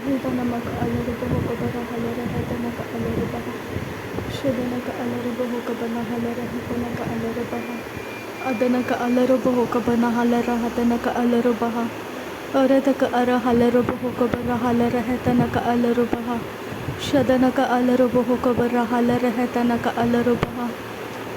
Hitanamaka Alarubohoka Barahalara Hitanaka Alarubaha Shidanaka Alarubohoka Banahalara Hitanaka Alarubaha Adanaka Alarubohoka Banahalara Hatanaka Alarubaha Arataka Arahalarubohoka Barahalara Hitanaka Alarubaha Shadanaka Alarubohoka Barahalara Hitanaka Alarubaha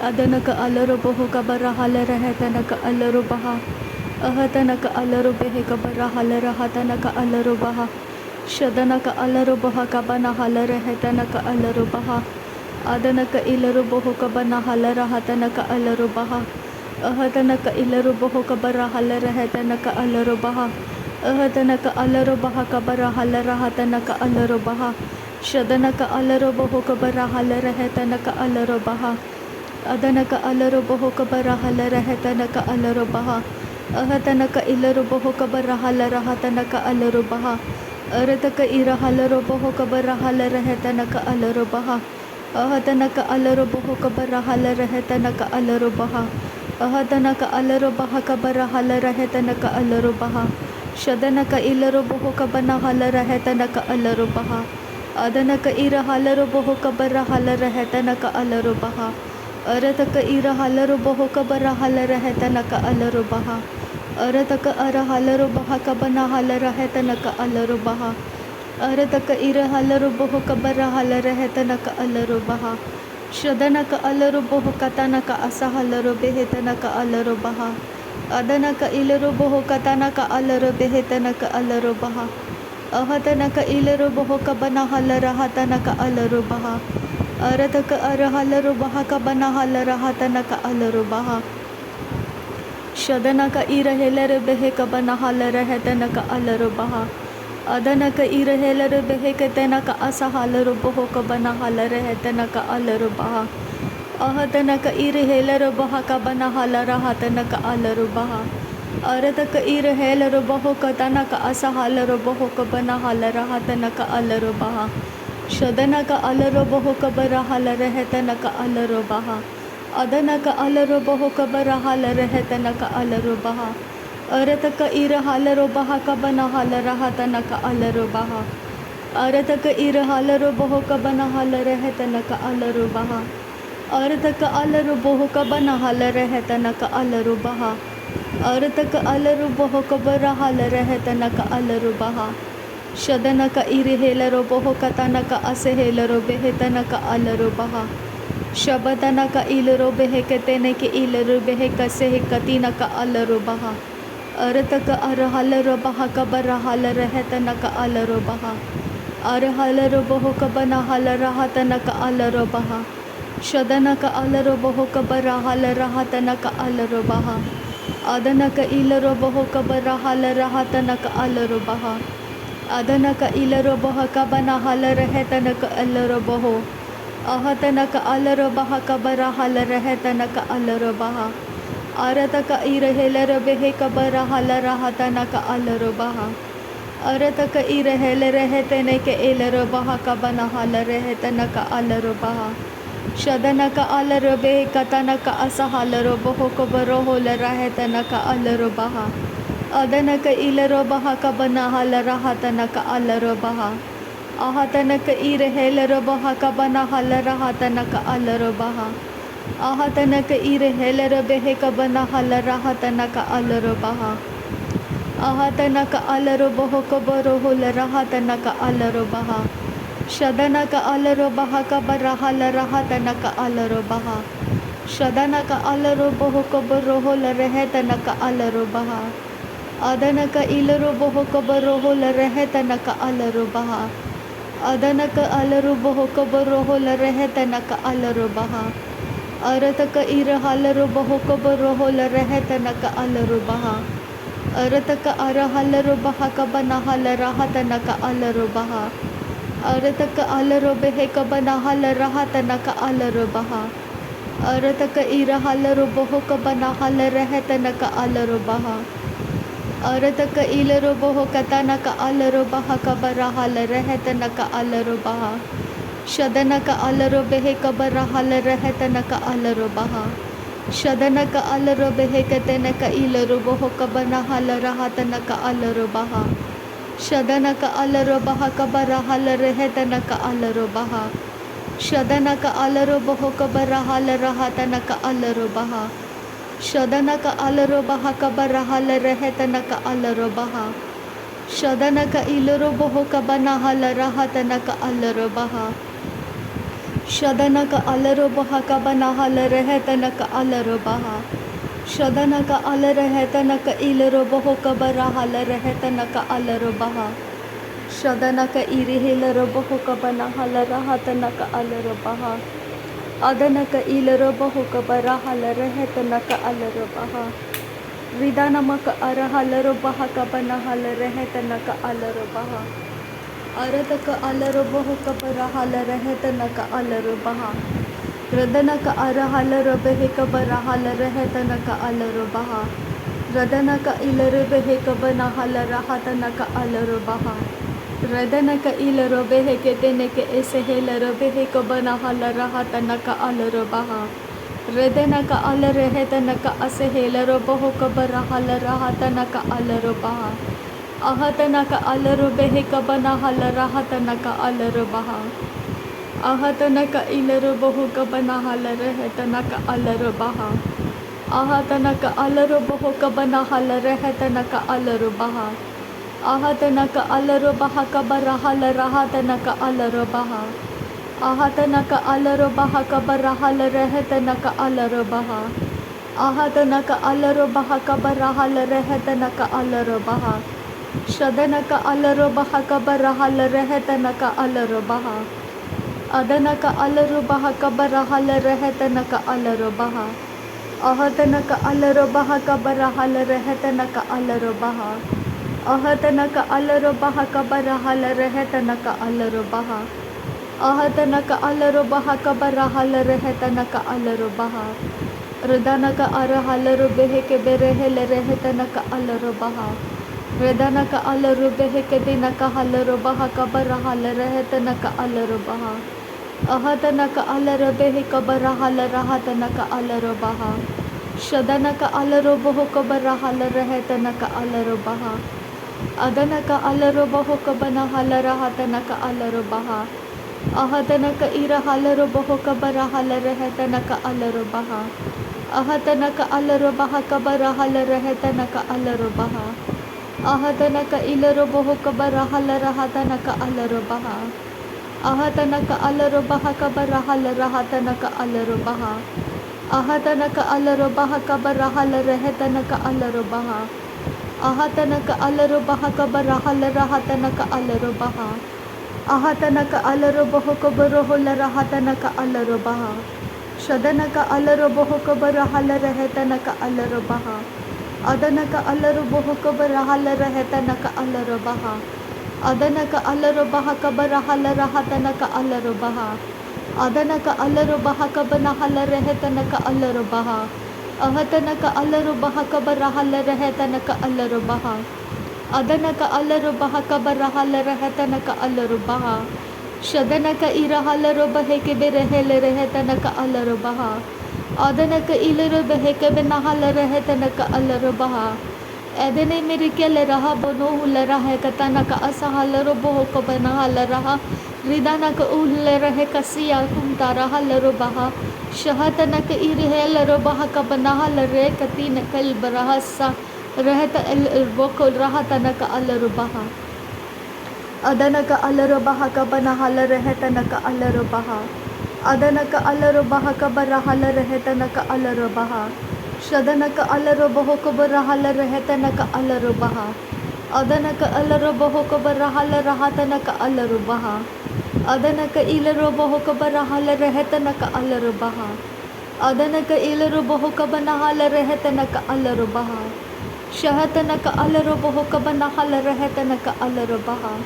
Adanaka Alarubohoka Barahalara Hitanaka Alarubaha Ahatanaka Alarubeheka Barahalara Hatanaka Alarubaha Shadanaka Alarubaha Kabana Halara Hetanaka Alarubaha Adanaka Ilarubohoka Bana Halara Hatanaka Alarubaha Ahatanaka Ilarubohoka Barahalara Hetanaka Alarubaha Ahatanaka Alarubaha Kabara Halara Hatanaka Alarubaha Shadanaka Alarubohoka Barahalara Hetanaka Alarubaha Adanaka Alarubohoka Barahalara Hetanaka Alarubaha Ahatanaka Ilarubohoka Barahalara Hatanaka Alarubaha Arataka Irahallarobohoka Barahalara Hetanaka Alarubaha Ahatanaka Alarubohoka Barahalara Hetanaka Alarubaha Ahatanaka Alarubaha Kabarahalara Hetanaka Alarubaha Shadanaka Ilarubohoka Banahalara Hetanaka Alarubaha Adanaka Irahallarobohoka Barahalara Hetanaka Alarubaha Arataka Irahallarobohoka Barahalara Hetanaka Alarubaha Arataka Arahalarubaha Kabanahalara Hetanaka Alarubaha Arataka Irahalarubohoka Barahalara Hetanaka Alarubaha Shadanaka Alarubohoka Tanaka Asahalarubehetanaka Alarubaha Adanaka Ilarubohoka Tanaka Alarubehetanaka Alarubaha Ahatanaka Ilarubohoka Banahalara Hatanaka Alarubaha Arataka Arahalarubaha Kabanahalara Hatanaka Alarubaha Shadanaka Irahelere Beheka Banahalara Hetanaka Alarubaha Adanaka Irahelere Beheka Tenaka Asahalarubohoka Banahalara Hetanaka Alarubaha Ahatanaka Irahelere Bahaka Banahalara Hatanaka Alarubaha Arataka Irahelere Bohoka Tanaka Asahalarubohoka Banahalara Hatanaka Alarubaha Shadanaka Alarubohoka Barahalara Hetanaka Alarubaha Adanaka Alarubohoka Barahalara Hetanaka Alarubaha Arataka Irahalarubaha Kabanahalara Hatanaka Alarubaha Arataka Irahalarubohoka Banahalara Hetanaka Alarubaha Arataka Alarubohoka Banahalara Hetanaka Alarubaha Arataka Alarubohoka Barahalara Hetanaka Alarubaha Shadanaka Irihelarubohoka Tanaka Asehelarubehetanaka Alarubaha Shabadanaka Ilarubeheketeneke Ilarubeheka Sehekatinaka Alarubaha Arataka Arahalarubaha Kabarahalara Hetanaka Alarubaha Arahalarubohoka Banahalara Hatanaka Alarubaha Shadanaka Alarubohoka Barahalara Hatanaka Alarubaha Adanaka Ilarubohoka Barahalara Hatanaka Alarubaha Adanaka Ilaruboha Kabanahalara Hetanaka Alaruboho Ahatanaka Alarubaha Kabarahalara Hetanaka Alarubaha Arataka Irahelere Beheka Barahalara Hatanaka Alarubaha Arataka Irahelere Heteneke Ilarubaha Kabanahalara Hetanaka Alarubaha Shadanaka Alarubeheka Tanaka Asahalarubohoka Baroholara Hetanaka Alarubaha Adanaka Ilarubaha Kabanahalara Hatanaka Alarubaha Ahatanaka Irahelarabaha Kabanahalara Hatanaka Alarubaha Ahatanaka Irahelarabehe Kabanahalara Hatanaka Alarubaha Ahatanaka Alaruboho Kabaroholara Hatanaka Alarubaha Shadanaka Alarubaha Kabarahalara Hatanaka Alarubaha Shadanaka Alaruboho Kabaroholara Hetanaka Alarubaha Adanaka Ilaruboho Kabaroholara Hetanaka Alarubaha Adanaka Alarubohoka Baroholara Hetanaka Alarubaha Arataka Irahalarubohoka Baroholara Hetanaka Alarubaha Arataka Arahalarubaha Kabanahalara Hatanaka Alarubaha Arataka Alarubeheka Banahalara Hatanaka Alarubaha Arataka Irahalarubohoka Banahalara Hetanaka Alarubaha Arataka Ilarubohoka Tanaka Alarubaha Kabarahalara Hetanaka Alarubaha Shadanaka Alarubeheka Barahalara Hetanaka Alarubaha Shadanaka Alarubeheka Tenaka Ilarubohoka Banahalara Hatanaka Alarubaha शदनक अलरो बहा कबरा हल रहे तनक अलरो बहा शदनक अलरो बहो कबरा हल रहा तनक अलरो बहा शदनक अलरो बहा कबरा हल रहे तनक अलरो बहा शदनक इलरो बहो कबना हल रहा तनक अलरो बहा शदनक अलरो बहा कबना हल रहे तनक अलरो बहा शदनक अल रहे तनक इलरो बहो कबरा हल रहे तनक अलरो बहा शदनक इरिहिलरो बहो कबना हल रहा तनक अलरो बहा अदनक इलरो बहो कबरा हल रहे तनक अलरो बहा रिदानमक अरहलरो बहा कबना हल रहे तनक अलरो बहा अरतक अलरो बहो कबरा हल रहे तनक अलरो बहा रदनक अरहलरो बहे कबरा हल रहे तनक अलरो बहा रदनक इलरो बहे कबना हल रहा तनक अलरो बहा रदनक इलरो बहे के तेनक ऐसे हेलरो बहे कबना हल रहा तनक अलरो बहा रदनक अल रहे तनक असे हेलरो बहो कबरा हल रहा तनक अलरो बहा अहतनक अलरो बहे कबना हल रहा तनक अलरो बहा अहतनक इलरो बहो कबना हल रहे तनक अलरो बहा अहतनक अलरो बहो कबना हल रहे तनक अलरो बहा अहतनक अलरो बहा कबरा हल रहा तनक अलरो बहा अहतनक अलरो बहा कबरा हल रहे तनक अलरो बहा अहतनक अलरो बहा कबरा हल रहे तनक अलरो बहा शदनक अलरो बहा कबरा हल रहे तनक अलरो बहा अदनक अलरो बहा कबरा हल रहे तनक अलरो बहा अहतनक अलरो बहा कबरा हल रहे तनक अलरो बहा अहतनक अलरो बहा कबरा हल रहे तनक अलरो बहा अहतनक अलरो बहा कबरा हल रहे तनक अलरो बहा रदनक अरहलरो बेहे के बेरहेल रहे तनक अलरो बहा रदनक अलरो बेहे के दिनक हलरो बहा कबरा हल रहे तनक अलरो बहा अहतनक अलरो बेहे कबरा हल रहा तनक अलरो बहा शदनक अलरो बहो कबरा हल रहे तनक अलरो बहा अदनक अलरो बहो कबना हल रहा तनक अलरो बहा अहतनक इरहलरो बहो कबरा हल रहे तनक अलरो बहा अहतनक अलरो बहा कबरा हल रहे तनक अलरो बहा अहतनक इलरो बहो कबरा हल रहा तनक अलरो बहा अहतनक अलरो बहा कबरा हल रहा तनक अलरो बहा अहतनक अलरो बहा कबरा हल रहे तनक अलरो बहा अहतनक अलरो बहा कबरा हल रहा तनक अलरो बहा अहतनक अलरो बहो कबरो हल रहा तनक अलरो बहा शदनक अलरो बहो कबरा हल रहे तनक अलरो बहा अदनक अलरो बहो कबरा हल रहे तनक अलरो बहा अदनक अलरो बहा कबरा हल रहा तनक अलरो बहा अदनक अलरो बहा कबना हल रहे तनक अलरो बहा अहतनक अलरो बहा कबरा हल रहे तनक अलरो बहा अदनक अलरो बहा कबरा हल रहे तनक अलरो बहा शदनक इरहलरो बहे के बेरहेल रहे तनक अलरो बहा अदनक इलरो बहे के बिना हल रहे तनक अलरो बहा एदने मेरे केल रहा बनो हुल रहा कतनक असहलरो बहो को बना हल रहा रिदानक उल रहे कसिया कुमता रहलरो बहा शहतनक इरहेलरो बहा का बना हल रे कतीन कल बरहसा रहत बको रहा तनक अलरो बहा अदनक अलरो बहा का बना हल रहे तनक अलरो बहा अदनक अलरो बहा का बरा हल रहे तनक अलरो बहा शदनक अलरो बहो को बरा हल रहे तनक अलरो बहा अदनक अलरो बहो को बरा हल रहा तनक अलरो बहा अदनक इलरो बहो को बरा हल रहे तनक अलरो बहा अदनक इलरो बहो को बना हल रहे तनक अलरो बहा शहतनक अलरो बहो को बना हल रहे तनक अलरो बहा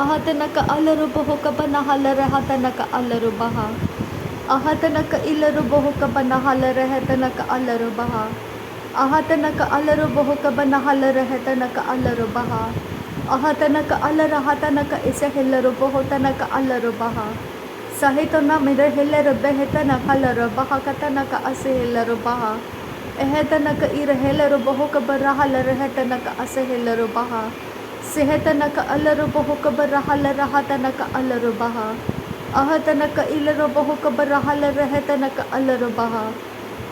अहतनक अलरो बहो को बना हल रहा तनक अलरो बहा अहतनक इलरो बहो को बना हल रहे तनक अलरो बहा अहतनक अलरो बहो को बना हल रहे तनक अलरो बहा अहतनक अल रहा तनक इसे हिलरो बहो तनक अलरो बहा सहित न मेरे हिलरो बहे तनक हलरो बहा का तनक असे हिलरो बहा एह तनक इर हिलरो बहो को बरा हल रहे तनक असे हिलरो बहा सेहतनक अलर बहुक बरहल रहतनक अलर बहा अहतनक इलर बहुक बरहल रहतनक अलर बहा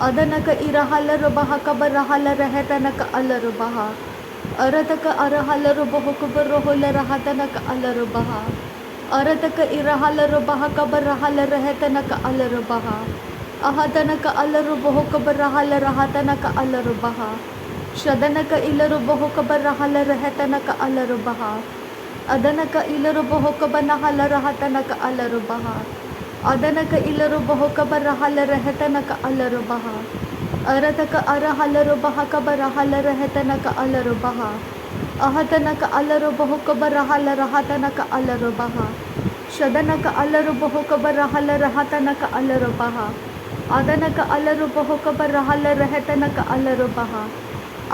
अदनक इरहलर बहक बरहल रहतनक अलर बहा अरतक अरहलर बहुक बरहुल रहतनक अलर बहा अरतक इरहलर बहक बरहल रहतनक अलर बहा अहतनक अलर बहुक बरहल रहतनक अलर बहा शदनक इलर बहुक बरहल रहतनक अलर बहा अदनक इलर बहुक बनहल रहतनक अलर बहा अदनक इलर बहुक बरहल रहतनक अलर बहा अरतक अरहलर बहक बरहल रहतनक अलर बहा अहतनक अलर बहुक बरहल रहतनक अलर बहा शदनक अलर बहुक बरहल रहतनक अलर बहा अदनक अलर बहुक बरहल रहतनक अलर बहा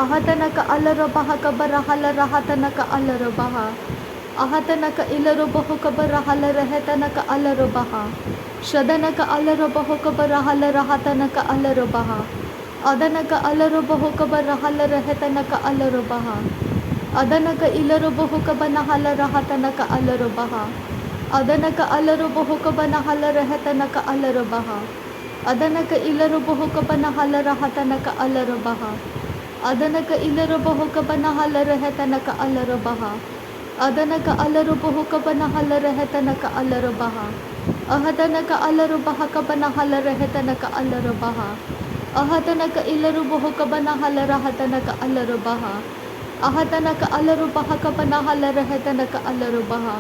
अहतनक अलर बहक बरहल रहतनक अलर बहा अहतनक इलर बहुक बरहल रहतनक अलर बहा शदनक अलर बहुक बरहल रहतनक अलर बहा अदनक अलर बहुक बरहल रहतनक अलर बहा अदनक इलर बहुक बनहल रहतनक अलर बहा अदनक अलर बहुक बनहल रहतनक अलर बहा अदनक इलर बहुक बनहल रहतनक अलर बहा अदनक इलर बहुक बनहल रहतनक अलर बहा अदनक अलर बहुक बनहल रहतनक अलर बहा अहतनक अलर बहक बनहल रहतनक अलर बहा अहतनक इलर बहुक बनहल रहतनक अलर बहा अहतनक अलर बहक बनहल रहतनक अलर बहा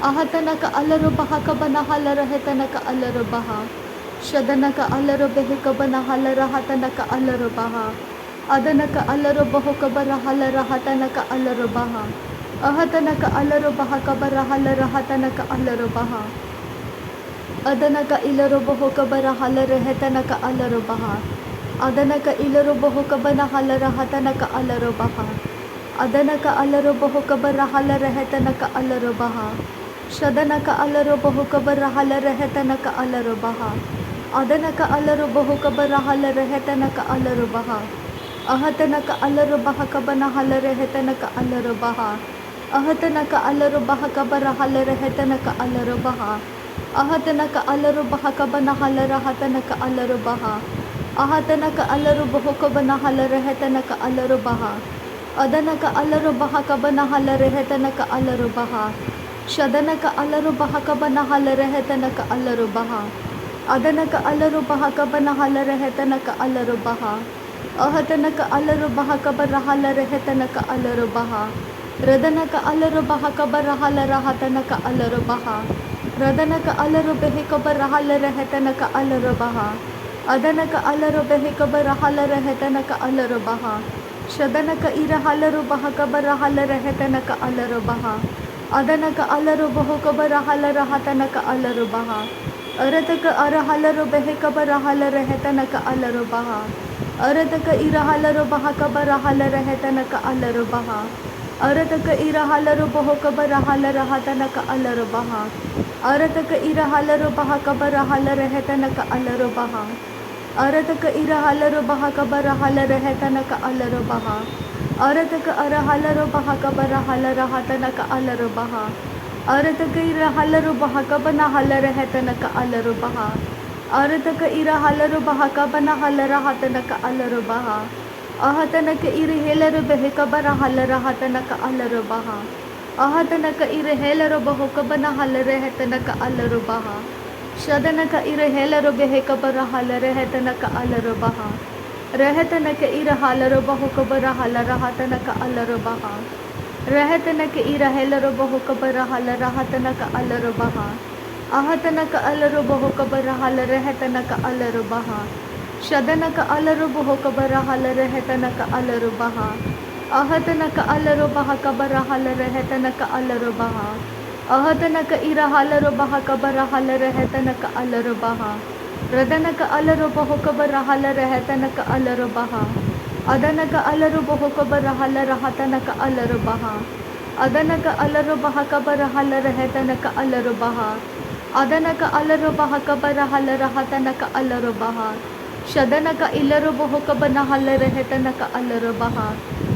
अहतनक अलर बहक बनहल रहतनक अलर बहा शदनक अलर बहक बनहल रहतनक अलर बहा अदनक अलर बहुक बरहल रहतनक अलर बहा अहतनक अलर बहक बरहल रहतनक अलर बहा अदनक इलर बहुक बरहल रहतनक अलर बहा अदनक इलर बहुक बनहल रहतनक अलर बहा अदनक अलर बहुक बरहल रहतनक अलर बहा शदनक अलर बहुक बरहल रहतनक अलर बहा अदनक अलर बहुक बरहल रहतनक अलर बहा अहतनक अलर बहक बनहल रहतनक अलर बहा अहतनक अलर बहक बरहल रहतनक अलर बहा अहतनक अलर बहक बनहल रहतनक अलर बहा अहतनक अलर बहुक बनहल रहतनक अलर बहा अदनक अलर बहक बनहल रहतनक अलर बहा शदनक अलर बहक बनहल रहतनक अलर बहा अदनक अलर बहक बनहल रहतनक अलर बहा अहतनक अलर बहक बरहल रहतनक अलर बहा रदनक अलर बहक बरहल रहतनक अलर बहा रदनक अलर बहक बरहल रहतनक अलर बहा अदनक अलर बहक बरहल रहतनक अलर बहा शदनक इरहलर बहक बरहल रहतनक अलर बहा अदनक अलर बहुक बरहल रहतनक अलर बहा अरतक अरहलर बहक बरहल रहतनक अलर बहा अरतक इरहलर बहक बरहल रहतनक अलर बहा अरतक इरहलर बहुक बरहल रहतनक अलर बहा अरतक इरहलर बहक बरहल रहतनक अलर बहा अरतक इरहलर बहक बरहल रहतनक अलर बहा अरतक अरहलर बहक बरहल रहतनक अलर बहा अरतक इरहलर बहक बनहल रहतनक अलर बहा अरतक इरहलर बहक बनहल रहतनक अलर बहा अहतनक इरहेलर बहक बरहल रहतनक अलर बहा अहतनक इरहेलर बहुक बनहल रहतनक अलर बहा शदनक इरहेलर बहक बरहल रहतनक अलर बहा रहतनक इरहलर बहुक बरहल रहतनक अलर बहा रहतनक इरहेलर बहुक बरहल रहतनक अलर बहा अहतनक अलर बहुक बरहल रहतनक अलर बहा शदनक अलर बहुक बरहल रहतनक अलर बहा अहतनक अलर बहक बरहल रहतनक अलर बहा अहतनक इरहलर बहक बरहल रहतनक अलर बहा रदनक अलर बहुक बरहल रहतनक अलर बहा अदनक अलर बहुक बरहल रहतनक अलर बहा अदनक अलर बहक बरहल रहतनक अलर बहा अदनक अलर बहक बरहल रहतनक अलर बहा शदनक इलर बहुक बनहल रहतनक अलर बहा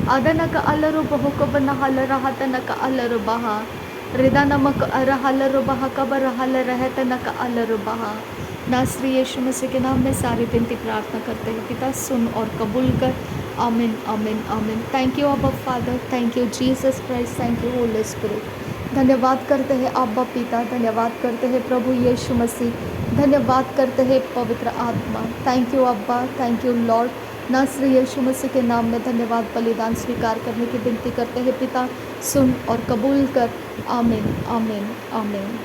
Adana ka alaro baho ka banahala rahata na ka alaro baha. Rida namak arahala baha ka barahala रहता न का अलर बहा। नासरी यीशु मसीह के नाम में सारी विनती प्रार्थना करते हैं पिता, सुन और कबूल कर। आमीन आमीन आमीन। थैंक यू अब्बा father, thank you Jesus Christ, thank you Holi spirit. धन्यवाद करते हैं अब्बा पिता, धन्यवाद करते हैं प्रभु यीशु मसीह, धन्यवाद करते हैं पवित्र आत्मा। थैंक यू अब्बा, थैंक यू लॉर्ड। नासरी यीशु मसीह के नाम में धन्यवाद बलिदान स्वीकार करने की विनती करते हैं पिता, सुन और कबूल कर। आमीन आमीन आमीन।